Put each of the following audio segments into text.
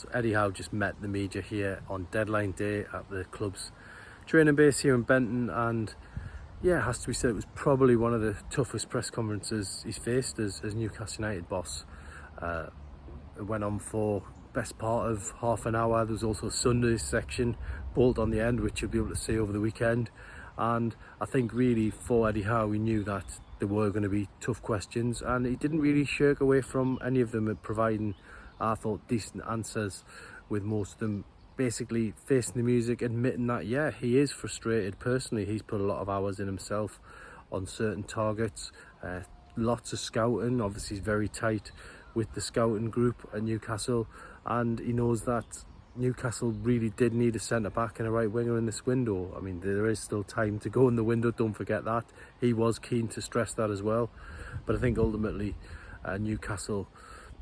So Eddie Howe just met the media here on deadline day at the club's training base here in Benton, and yeah, it has to be said, it was probably one of the toughest press conferences he's faced as Newcastle United boss. It went on for best part of half an hour. There was also a Sunday section bolt on the end, which you'll be able to see over the weekend. And I think really for Eddie Howe, we knew that there were going to be tough questions, and he didn't really shirk away from any of them, providing, I thought, decent answers, with most of them basically facing the music, admitting that yeah, he is frustrated personally. He's put a lot of hours in himself on certain targets, lots of scouting. Obviously he's very tight with the scouting group at Newcastle, and he knows that Newcastle really did need a centre back and a right winger in this window. I mean, there is still time to go in the window, don't forget that. He was keen to stress that as well, but I think ultimately Newcastle,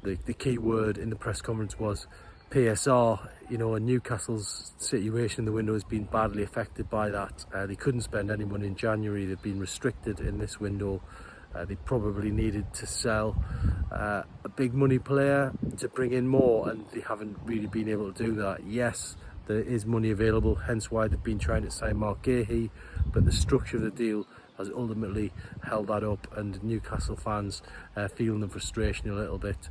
the key word in the press conference was PSR. You know, and Newcastle's situation in the window has been badly affected by that. They couldn't spend any money in January. They've been restricted in this window. They probably needed to sell a big money player to bring in more, and they haven't really been able to do that. Yes, there is money available, hence why they've been trying to sign Mark Gahey, but the structure of the deal has ultimately held that up, and Newcastle fans feeling the frustration a little bit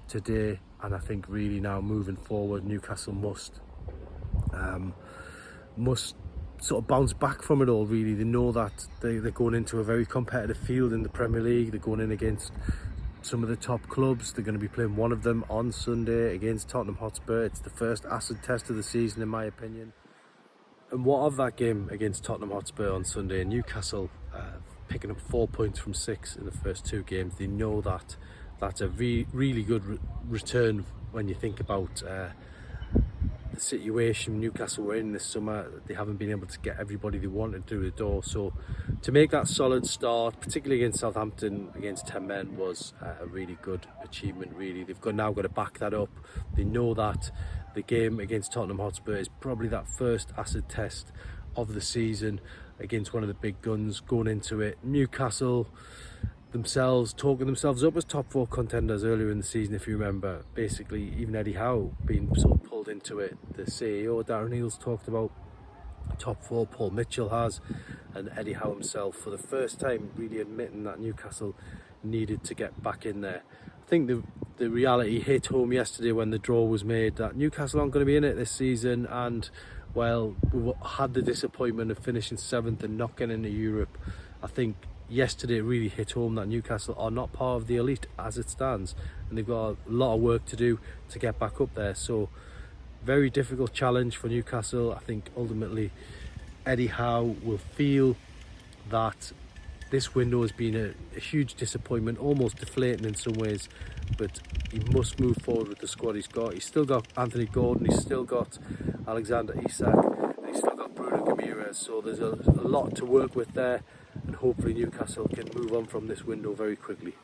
today. And I think really now moving forward, Newcastle must sort of bounce back from it all. Really, they know that they're going into a very competitive field in the Premier League. They're going in against some of the top clubs. They're going to be playing one of them on Sunday against Tottenham Hotspur. It's the first acid test of the season, in my opinion. And what of that game against Tottenham Hotspur on Sunday? Newcastle picking up 4 points from 6 in the first 2 games. They know that that's a really good return when you think about the situation Newcastle were in this summer. They haven't been able to get everybody they wanted through the door. So to make that solid start, particularly against Southampton, against 10 men, was a really good achievement. Really, they've now got to back that up. They know that the game against Tottenham Hotspur is probably that first acid test of the season against one of the big guns going into it. Newcastle themselves talking themselves up as top 4 contenders earlier in the season, if you remember. Basically, even Eddie Howe being sort of pulled into it. The CEO, Darren Eales, talked about top 4, Paul Mitchell has, and Eddie Howe himself, for the first time, really admitting that Newcastle needed to get back in there. I think the reality hit home yesterday when the draw was made, that Newcastle aren't going to be in it this season, and well, we had the disappointment of finishing 7th and not getting into Europe. I think yesterday it really hit home that Newcastle are not part of the elite as it stands, and they've got a lot of work to do to get back up there. So very difficult challenge for Newcastle. I think ultimately Eddie Howe will feel that this window has been a huge disappointment, almost deflating in some ways, but he must move forward with the squad he's got. He's still got Anthony Gordon, he's still got Alexander Isak, and he's still got Bruno Guimaraes, so there's a lot to work with there, and hopefully Newcastle can move on from this window very quickly.